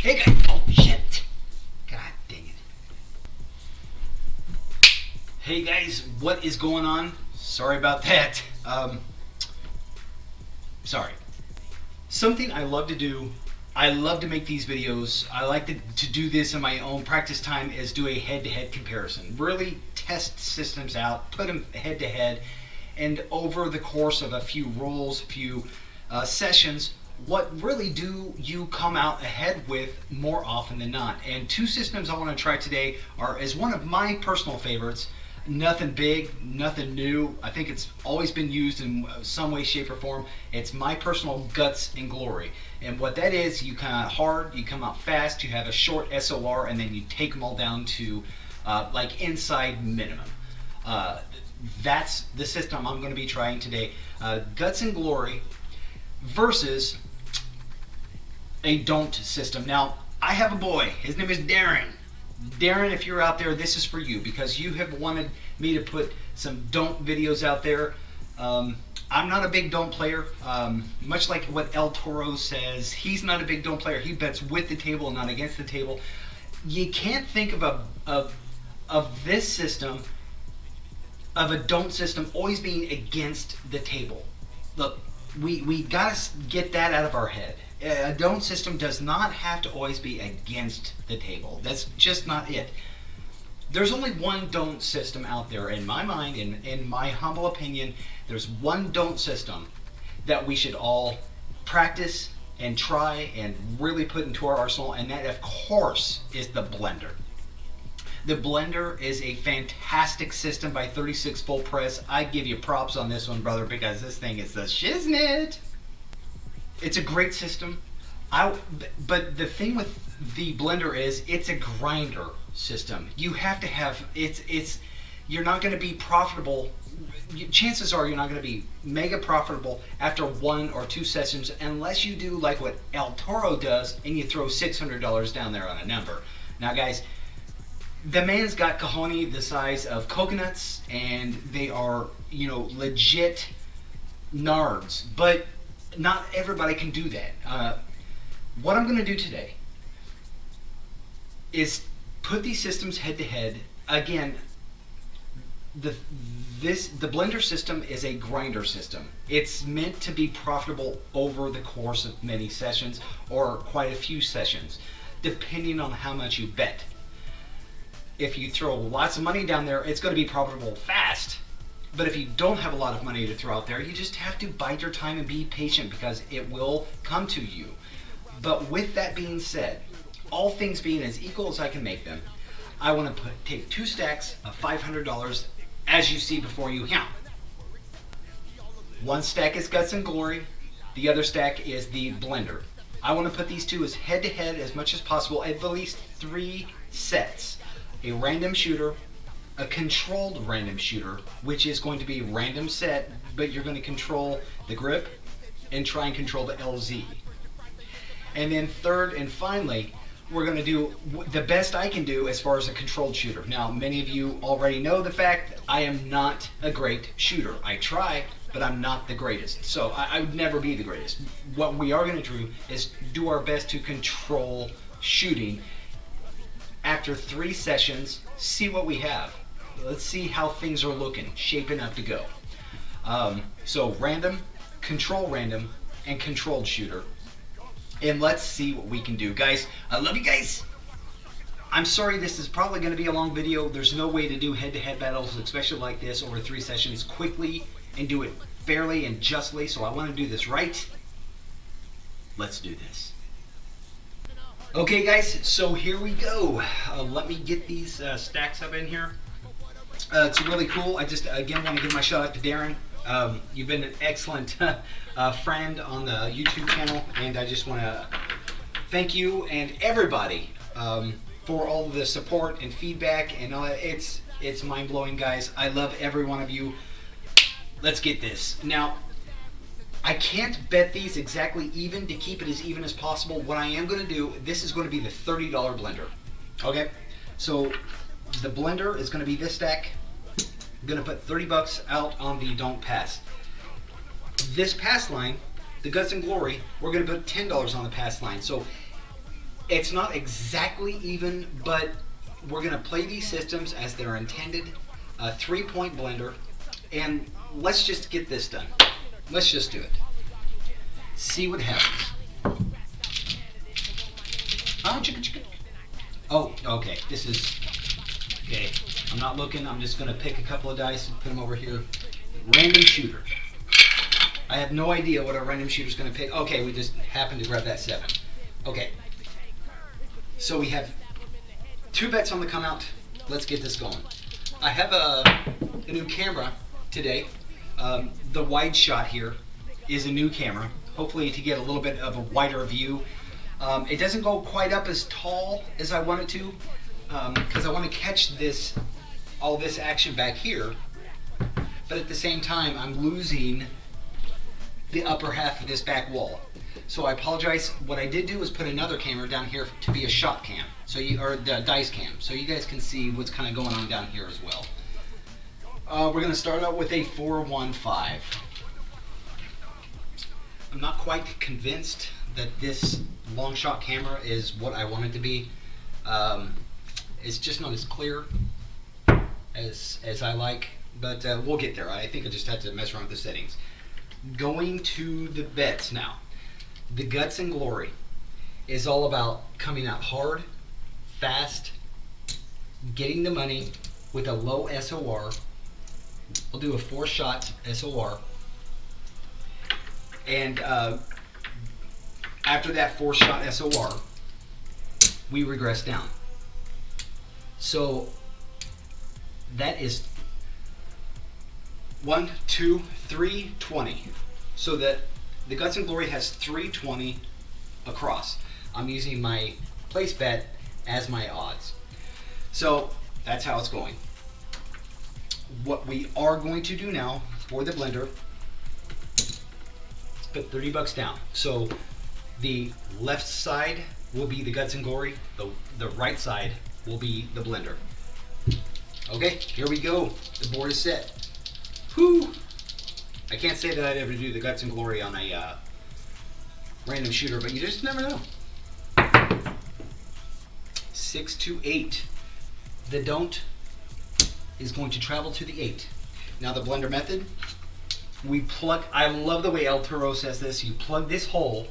Hey guys, oh shit. God dang it. Hey guys, what is going on? Sorry about that. Sorry. Something I love to do, I love to make these videos. I like to do this in my own practice time, is do a head-to-head comparison. Really test systems out, put them head-to-head, and over the course of a few rolls, a few sessions, what really do you come out ahead with more often than not. And two systems I want to try today are as one of my personal favorites. Nothing big, nothing new. I think it's always been used in some way, shape, or form. It's my personal guts and glory. And what that is, you come out hard, you come out fast, you have a short SOR, and then you take them all down to like inside minimum. That's the system I'm going to be trying today. Guts and glory versus a don't system. Now, I have a boy. His name is Darren. Darren, if you're out there, this is for you because you have wanted me to put some don't videos out there. I'm not a big don't player. Much like what El Toro says, he's not a big don't player. He bets with the table and not against the table. You can't think of this system, of a don't system, always being against the table. Look, we gotta get that out of our head. A don't system does not have to always be against the table. That's just not it. There's only one don't system out there in my mind, in my humble opinion. There's one don't system that we should all practice and try and really put into our arsenal, and that of course is the blender. The blender is a fantastic system by 36 Full Press. I give you props on this one, brother, because this thing is the shiznit. It's a great system. But the thing with the blender is it's a grinder system. You have to have, you're not going to be profitable. Chances are you're not going to be mega profitable after one or two sessions unless you do like what El Toro does and you throw $600 down there on a number. Now guys, the man's got cojones the size of coconuts and they are, you know, legit nards, but not everybody can do that. What I'm going to do today is put these systems head to head. Again, the blender system is a grinder system. It's meant to be profitable over the course of many sessions or quite a few sessions, depending on how much you bet. If you throw lots of money down there, it's going to be profitable fast. But if you don't have a lot of money to throw out there, you just have to bide your time and be patient because it will come to you. But with that being said, all things being as equal as I can make them, I want to take two stacks of $500 as you see before you here. One stack is Guts and Glory, the other stack is the blender. I want to put these two as head to head as much as possible, at least 3 sets. A random shooter, a controlled random shooter, which is going to be random set, but you're going to control the grip and try and control the LZ. And then third and finally, we're going to do the best I can do as far as a controlled shooter. Now, many of you already know the fact that I am not a great shooter. I try, but I'm not the greatest. So I would never be the greatest. What we are going to do is do our best to control shooting. After 3 sessions, see what we have. Let's see how things are looking, shaping up to go. So random, and controlled shooter. And let's see what we can do. Guys, I love you guys. I'm sorry this is probably going to be a long video. There's no way to do head-to-head battles, especially like this, over 3 sessions quickly and do it fairly and justly. So I want to do this right. Let's do this. Okay guys, so here we go. Let me get these stacks up in here. It's really cool. I just again want to give my shout out to Darren. You've been an excellent friend on the YouTube channel, and I just want to thank you and everybody for all of the support and feedback. And it's mind-blowing, guys. I love every one of you. Let's get this. Now, I can't bet these exactly even to keep it as even as possible. What I am going to do, this is going to be the $30 blender. Okay, so the blender is going to be this stack. I'm going to put 30 bucks out on the don't pass. This pass line, the Guts and Glory, we're going to put $10 on the pass line. So It's not exactly even, but we're going to play these systems as they're intended. A 3-point blender. And let's just get this done. Let's just do it. See what happens. Oh, chicka, chicka. Oh, okay. This is... Okay. I'm not looking. I'm just going to pick a couple of dice and put them over here. Random shooter. I have no idea what a random shooter is going to pick. Okay, we just happened to grab that 7. Okay. So we have 2 bets on the come out. Let's get this going. I have a new camera today. The wide shot here is a new camera. Hopefully to get a little bit of a wider view. It doesn't go quite up as tall as I want it to, because I want to catch all this action back here. But at the same time, I'm losing the upper half of this back wall. So I apologize. What I did do was put another camera down here to be a shot cam, or the dice cam, so you guys can see what's kind of going on down here as well. We're going to start out with a 4-1-5. I'm not quite convinced that this long shot camera is what I want it to be. It's just not as clear as I like, but we'll get there. I think I just have to mess around with the settings. Going to the bets now. The Guts and Glory is all about coming out hard, fast, getting the money with a low SOR. I'll do a 4-shot SOR. And after that 4-shot SOR, we regress down. So that is 1, 2, 3, 20. So that the Guts and Glory has 320 across. I'm using my place bet as my odds. So that's how it's going. What we are going to do now for the blender, let's put $30 down. So the left side will be the Guts and Glory. The right side will be the blender. Okay, here we go. The board is set. Whew. I can't say that I'd ever do the Guts and Glory on a random shooter, but you just never know. 6 to 8. The don't is going to travel to the 8. Now the blender method, we plug, I love the way El Toro says this, you plug this hole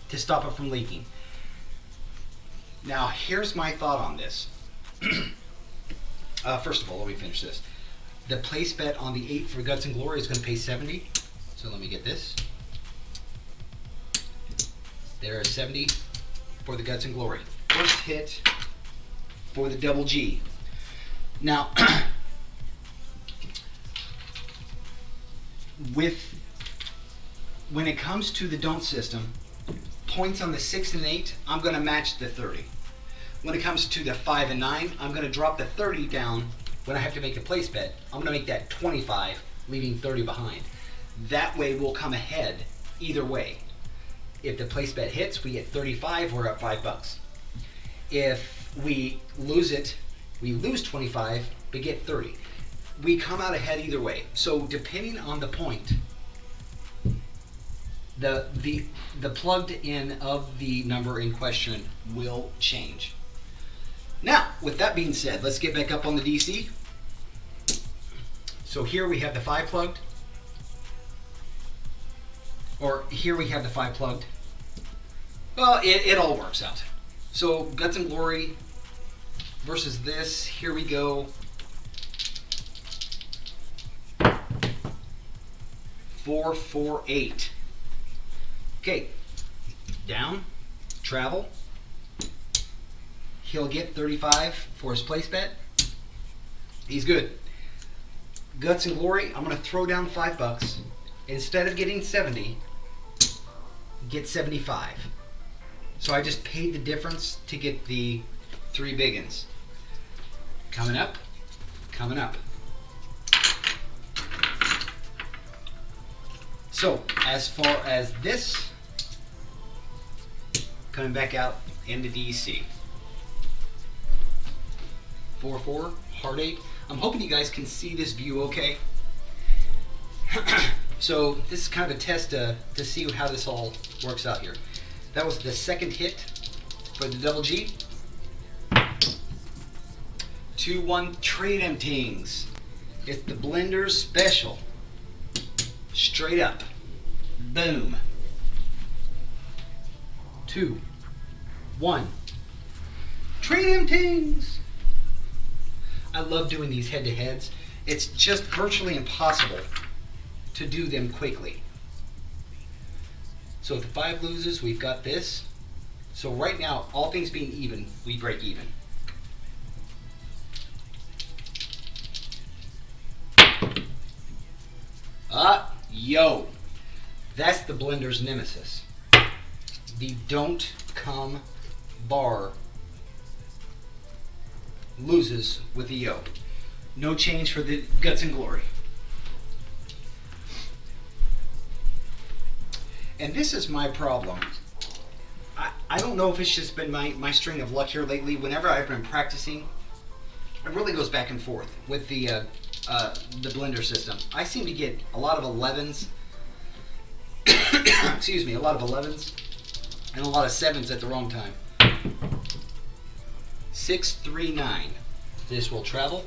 to stop it from leaking. Now here's my thought on this. First of all, let me finish this. The place bet on the 8 for Guts and Glory is going to pay 70. So let me get this. There is 70 for the Guts and Glory. First hit for the double G. Now, when it comes to the don't system, points on the 6 and 8, I'm going to match the 30. When it comes to the 5 and 9, I'm going to drop the 30 down. When I have to make a place bet, I'm going to make that 25, leaving 30 behind. That way we'll come ahead either way. If the place bet hits, we get 35, we're up $5. If we lose it, we lose 25, but get 30. We come out ahead either way. So depending on the point, the plugged in of the number in question will change. Now, with that being said, let's get back up on the DC. So here we have the 5 plugged. Or here we have the 5 plugged. Well, it all works out. So Guts and Glory versus this. Here we go. 4, 4, 8. Okay. Down. Travel. He'll get 35 for his place bet. He's good. Guts and Glory, I'm going to throw down $5. Instead of getting 70, get 75. So I just paid the difference to get the 3 biggins. Coming up, coming up. So as far as this, coming back out into DC. 4, 4, heart 8. I'm hoping you guys can see this view okay. So this is kind of a test to see how this all works out here. That was the second hit for the double G. 2-1 trade them things. It's the blender special. Straight up. Boom. 2, 1. Trade them things. I love doing these head-to-heads. It's just virtually impossible to do them quickly. So if the 5 loses, we've got this. So right now, all things being even, we break even. Yo, that's the blender's nemesis. The don't come bar loses with the yo. No change for the guts and glory. And this is my problem. I don't know if it's just been my string of luck here lately. Whenever I've been practicing, it really goes back and forth with the blender system. I seem to get a lot of 11s, excuse me, a lot of 11s and a lot of 7s at the wrong time. 6, 3, 9. This will travel.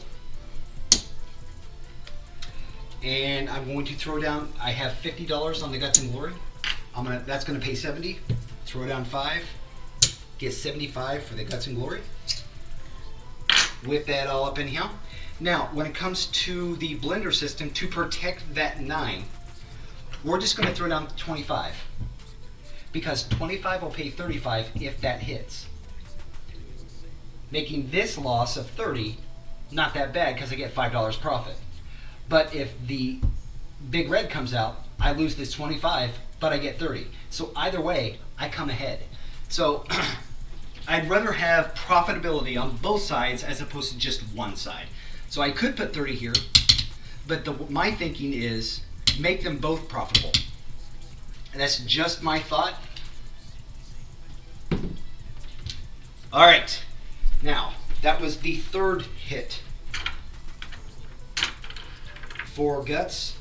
And I'm going to throw down, I have $50 on the Guts and Glory. That's gonna pay 70. Throw down 5, get 75 for the Guts and Glory. Whip that all up in here. Now, when it comes to the blender system, to protect that 9, we're just going to throw down 25. Because 25 will pay 35 if that hits. Making this loss of 30 not that bad because I get $5 profit. But if the big red comes out, I lose this 25, but I get 30. So either way, I come ahead. So I'd rather have profitability on both sides as opposed to just one side. So I could put 30 here, but my thinking is make them both profitable. And that's just my thought. All right, now that was the third hit for Guts.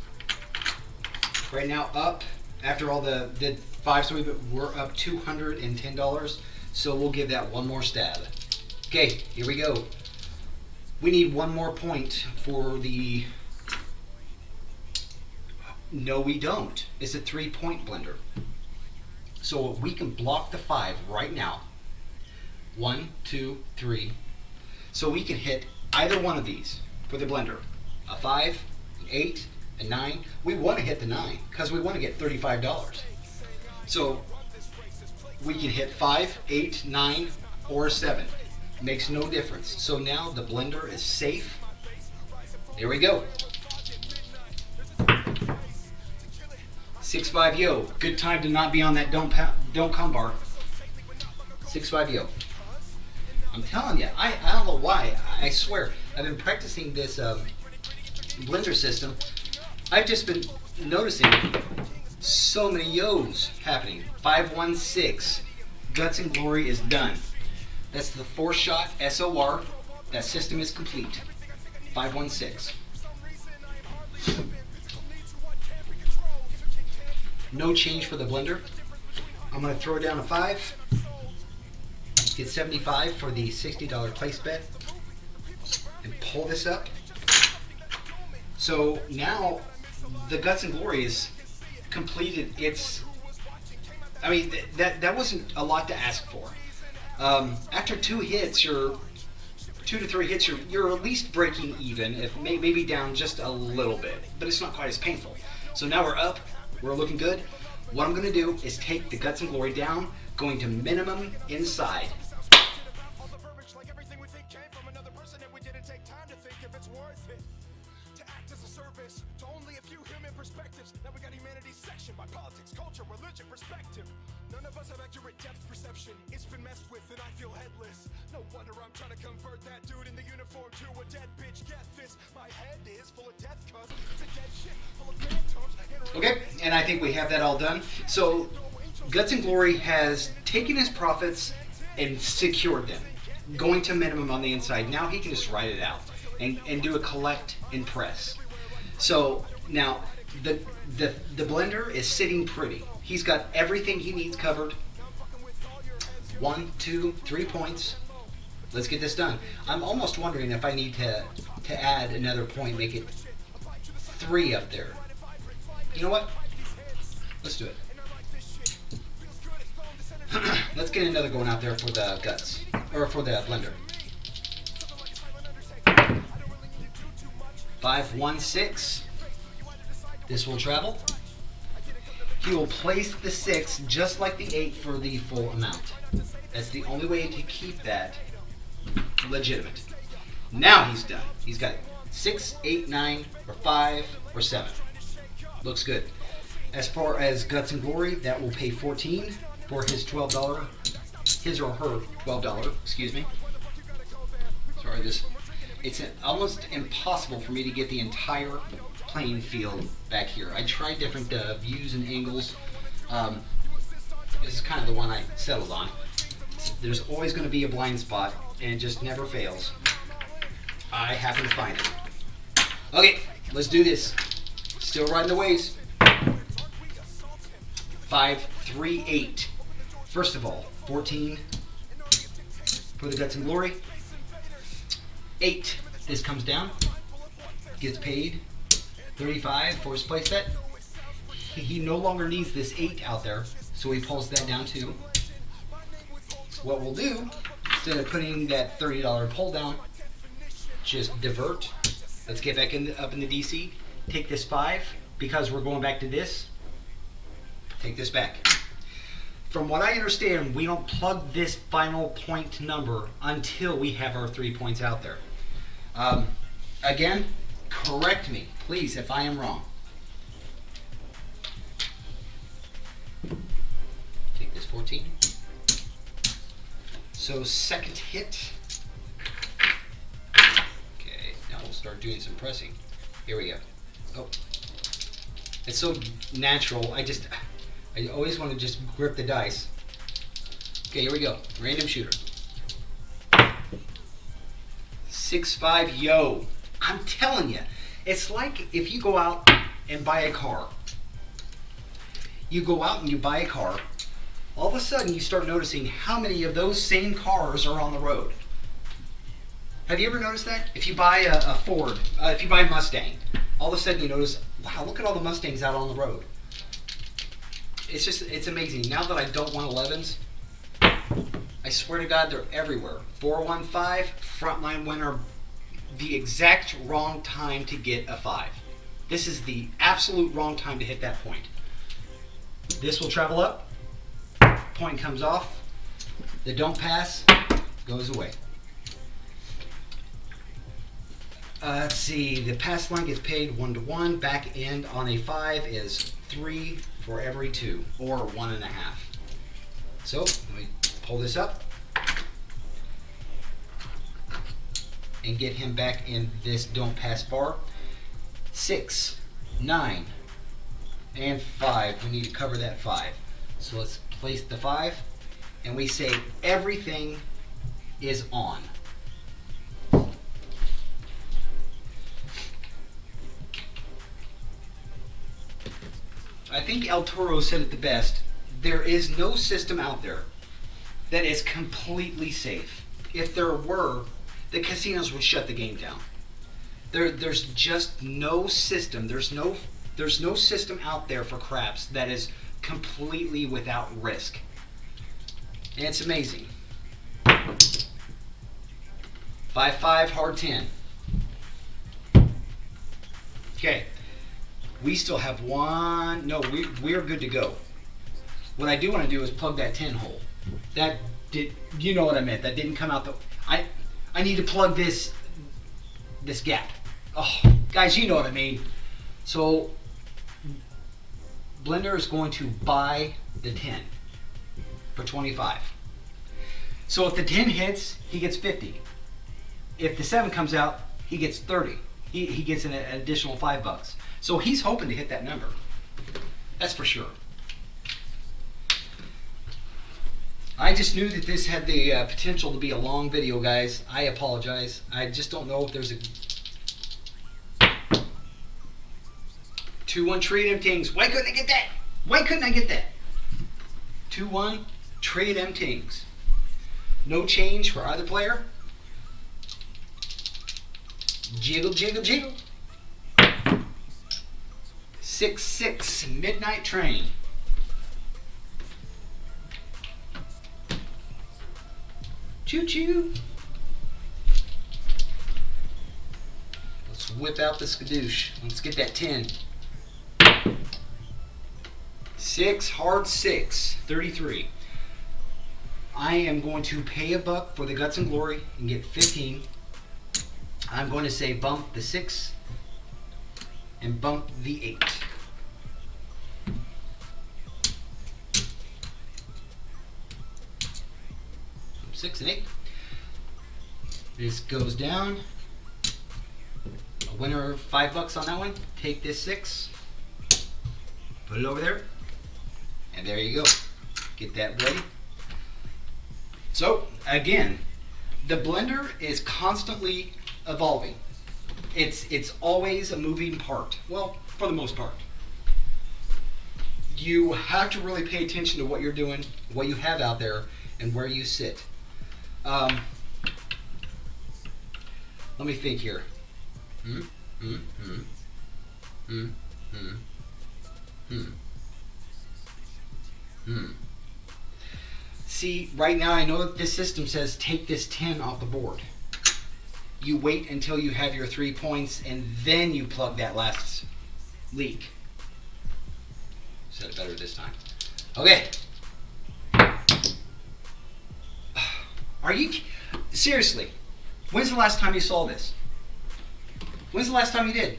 Right now up, after all the 5s, we're up $210. So we'll give that one more stab. Okay, here we go. We need one more point for the... No, we don't. It's a 3-point blender. So we can block the 5 right now. 1, 2, 3. So we can hit either one of these for the blender. A 5, an 8, a 9. We want to hit the 9 because we want to get $35. So we can hit 5, 8, 9, or 7. Makes no difference. So now the blender is safe. There we go. 6-5 yo. Good time to not be on that don't come bar. 6-5 yo. I'm telling you, I don't know why. I swear, I've been practicing this blender system. I've just been noticing so many yo's happening. 5-1-6. Guts and Glory is done. That's the 4-shot SOR. That system is complete. 5-1-6. No change for the blender. I'm going to throw down a 5. Get 75 for the $60 place bet. And pull this up. So now the Guts and Glory is completed its... I mean, that wasn't a lot to ask for. After 2 hits, 2 to 3 hits, you're at least breaking even, if maybe down just a little bit, but it's not quite as painful. So now we're up, we're looking good. What I'm going to do is take the Guts and Glory down, going to minimum inside. None of us have accurate depth perception. It's been messed with and I feel headless. No wonder I'm trying to convert that dude in the uniform to a dead bitch. Get this, my head is full of death cuts. It's a dead shit full of phantoms. Okay, and I think we have that all done. So Guts and Glory has taken his profits and secured them, going to minimum on the inside. Now he can just write it out and do a collect and press. So now the blender is sitting pretty. He's got everything he needs covered. 1, 2, 3 points. Let's get this done. I'm almost wondering if I need to add another point, make it 3 up there. You know what? Let's do it. Let's get another going out there for the guts, or for the blender. 5, 1, 6. This will travel. He will place the 6 just like the 8 for the full amount. That's the only way to keep that legitimate. Now he's done. He's got 6, 8, 9, or 5, or 7. Looks good. As far as Guts and Glory, that will pay 14 for his $12, his or her $12, excuse me. Sorry, it's almost impossible for me to get the entire playing field back here. I tried different views and angles. This is kind of the one I settled on. There's always going to be a blind spot, and it just never fails. I happen to find it. Okay, let's do this. Still riding the waves. 5, 3, 8. First of all, 14 for the Guts and Glory. 8. This comes down. Gets paid 35 for his playset. He no longer needs this 8 out there, so he pulls that down too. What we'll do, instead of putting that $30 pull down, just divert. Let's get back up in the DC. Take this 5, because we're going back to this. Take this back. From what I understand, we don't plug this final point number until we have our 3 points out there. Again, correct me, please, if I am wrong. Take this 14. So second hit. Okay, now we'll start doing some pressing. Here we go. Oh, it's so natural. I always want to just grip the dice. Okay, here we go. Random shooter. 6, 5, yo. I'm telling you, it's like if you go out and buy a car. You go out and you buy a car. All of a sudden, you start noticing how many of those same cars are on the road. Have you ever noticed that? If you buy a Ford, if you buy a Mustang, all of a sudden you notice, wow, look at all the Mustangs out on the road. It's amazing. Now that I don't want 11s, I swear to God, they're everywhere. 415, frontline winner, the exact wrong time to get a 5. This is the absolute wrong time to hit that point. This will travel up. Point comes off. The don't pass goes away. Let's see. The pass line gets paid 1 to 1. Back end on a 5 is 3 for every 2, or 1.5. So let me pull this up and get him back in this don't pass bar. 6, 9, and 5. We need to cover that 5. So let's place the 5, and we say everything is on. I think El Toro said it the best. There is no system out there that is completely safe. If there were, the casinos would shut the game down. There's just no system. There's no system out there for craps that is completely without risk. And it's amazing. 5-5, hard 10. Okay. We still have one. No, we're good to go. What I do want to do is plug that 10 hole. That did, you know what I meant. That didn't come out the. I need to plug this gap. Oh, guys, you know what I mean. So Blender is going to buy the 10 for 25. So if the 10 hits, he gets 50. If the 7 comes out, he gets 30. He gets an additional $5. So he's hoping to hit that number. That's for sure. I just knew that this had the potential to be a long video, guys. I apologize. I just don't know if there's a 2-1 trade them things. Why couldn't I get that? Why couldn't I get that? 2-1 trade them things. No change for either player. Jiggle, jiggle, jiggle. 6-6, Midnight Train. Choo-choo. Let's whip out the skadoosh. Let's get that 10. 6, hard 6, 33. I am going to pay a buck for the Guts and Glory and get 15. I'm going to say bump the 6 and bump the 8. Six and 8. This goes down. A winner of $5 on that one. Take this 6, put it over there, and there you go. Get that ready. So again, the blender is constantly evolving. It's always a moving part. Well, for the most part. You have to really pay attention to what you're doing, what you have out there, and where you sit. Let me think here. See, right now I know that this system says take this 10 off the board. You wait until you have your 3 points and then you plug that last leak. Said it better this time. Okay. Are you seriously? When's the last time you saw this? When's the last time you did?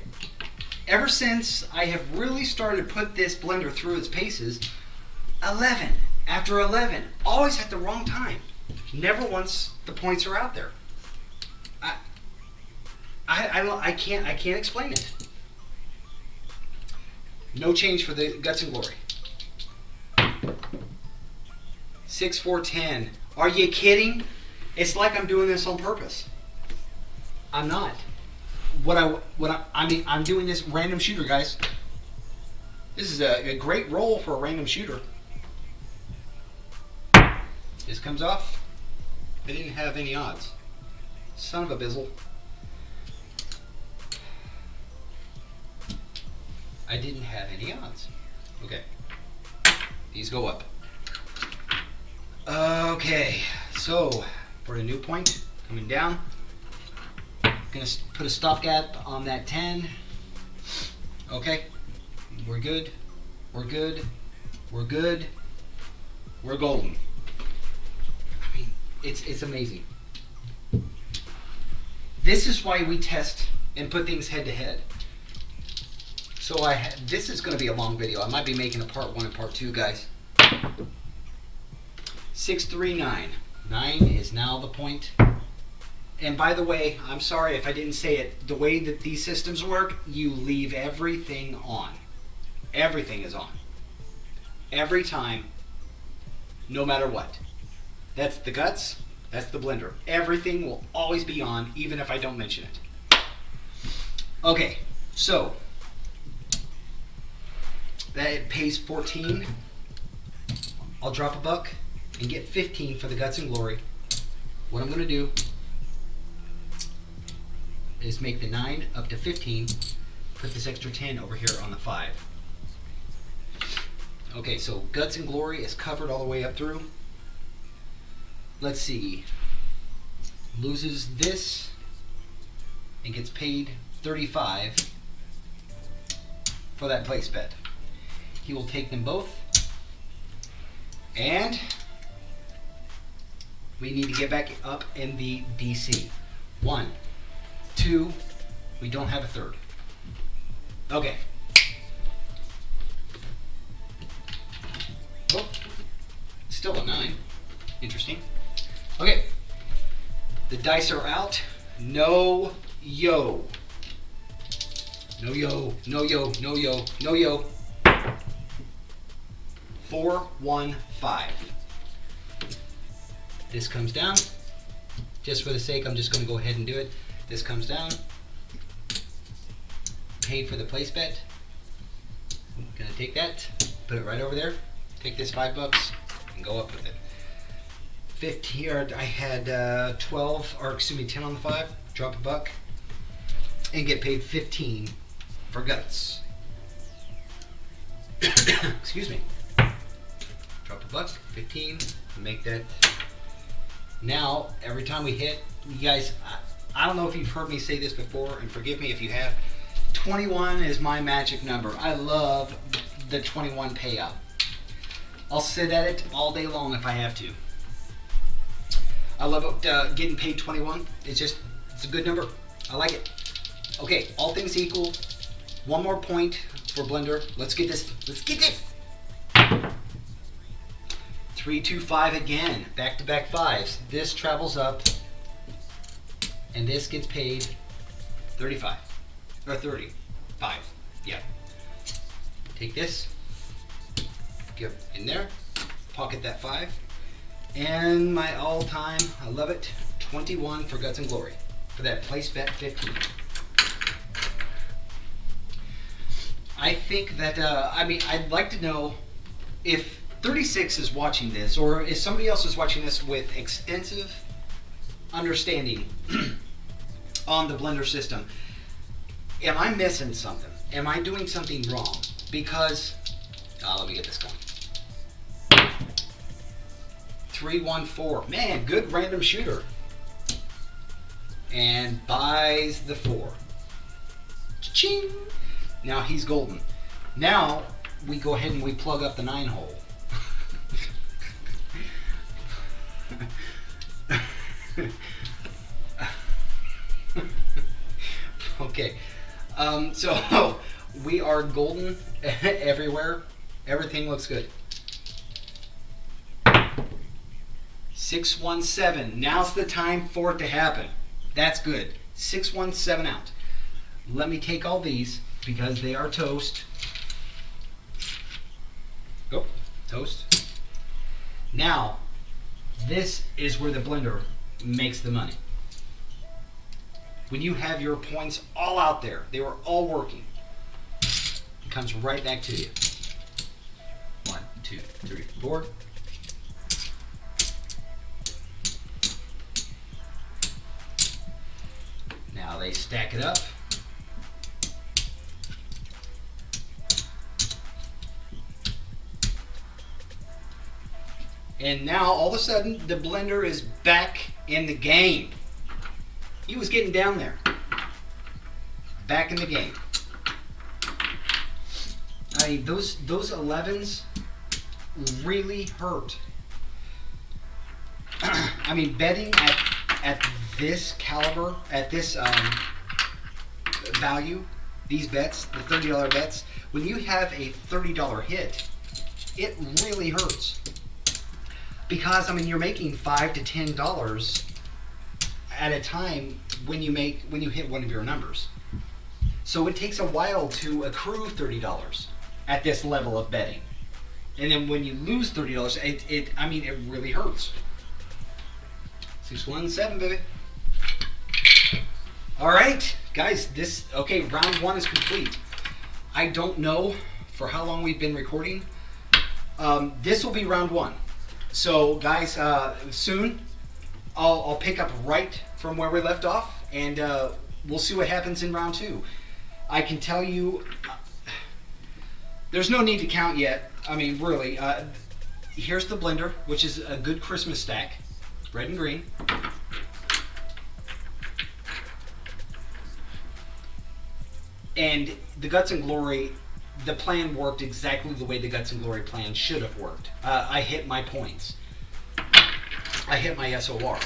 Ever since I have really started to put this blender through its paces, 11 after 11, always at the wrong time. Never once the points are out there. I can't explain it. No change for the Guts and Glory. 6, 4, 10. Are you kidding? It's like I'm doing this on purpose. I'm not. I mean, I'm doing this random shooter, guys. This is a great roll for a random shooter. This comes off. I didn't have any odds. Son of a bizzle. I didn't have any odds. Okay. These go up. Okay. So, for a new point, coming down. Gonna put a stopgap on that 10. Okay. We're good. We're good. We're good. We're golden. I mean, it's amazing. This is why we test and put things head to head. So this is going to be a long video. I might be making a part 1 and part 2, guys. 639. 9 is now the point. And by the way, I'm sorry if I didn't say it. The way that these systems work, you leave everything on. Everything is on. Every time, no matter what. That's the Guts. That's the blender. Everything will always be on, even if I don't mention it. Okay, so that pays 14. I'll drop a buck and get 15 for the Guts and Glory. What I'm going to do is make the 9 up to 15. Put this extra 10 over here on the 5. Okay, so Guts and Glory is covered all the way up through. Let's see. Loses this and gets paid 35 for that place bet. He will take them both. And we need to get back up in the DC. 1, 2, we don't have a third. Okay. Oh, still a 9. Interesting. Okay. The dice are out. No yo. No yo. No yo. No yo. No yo. 4, 1, 5. This comes down. Just for the sake, I'm just going to go ahead and do it. This comes down. Paid for the place bet. I'm going to take that, put it right over there. Take this $5 and go up with it. 15, or I had 12, or excuse me, 10 on the 5, drop a buck, and get paid 15 for guts. Excuse me. Drop a buck, 15, make that. Now, every time we hit, you guys, I don't know if you've heard me say this before, and forgive me if you have, 21 is my magic number. I love the 21 payout. I'll sit at it all day long if I have to. I love it, getting paid 21. It's a good number. I like it. Okay, all things equal, one more point for Blender. Let's get this. 3, 2, 5 again. Back-to-back 5s. This travels up, and this gets paid 35. Or 35. Yeah. Take this. Get in there. Pocket that 5. And my all-time, I love it, 21 for Guts and Glory. For that place bet 15. I think that, I'd like to know if 36 is watching this, or if somebody else is watching this with extensive understanding on the Blender system. Am I missing something? Am I doing something wrong? Because, let me get this going. 314. Man, good random shooter. And buys the 4. Cha-ching! Now he's golden. Now we go ahead and we plug up the 9 hole. Okay. So we are golden everywhere. Everything looks good. 617. Now's the time for it to happen. That's good. 617 out. Let me take all these because they are toast. Oh, toast. Now, this is where the Blender makes the money. When you have your points all out there, they were all working, it comes right back to you. 1, 2, 3, 4. Now they stack it up. And now all of a sudden the Blender is back in the game. He was getting down there. Back in the game. I mean, those 11s really hurt. I mean, betting at this caliber, at this value, these bets, the $30 bets, when you have a $30 hit, it really hurts. Because, I mean, you're making $5 to $10 at a time when you hit one of your numbers. So it takes a while to accrue $30 at this level of betting. And then when you lose $30, it really hurts. 617, baby. All right, guys, round 1 is complete. I don't know for how long we've been recording. This will be round 1. So, guys, soon I'll pick up right from where we left off, and we'll see what happens in round 2. I can tell you, there's no need to count yet. I mean, really. Here's the Blender, which is a good Christmas stack, red and green. And the Guts and Glory, the plan worked exactly the way the Guts and Glory plan should have worked. I hit my points. I hit my SOR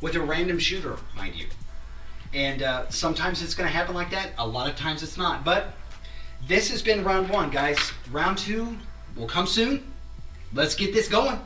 with a random shooter, mind you. And sometimes it's going to happen like that. A lot of times it's not. But this has been round 1, guys. Round 2 will come soon. Let's get this going.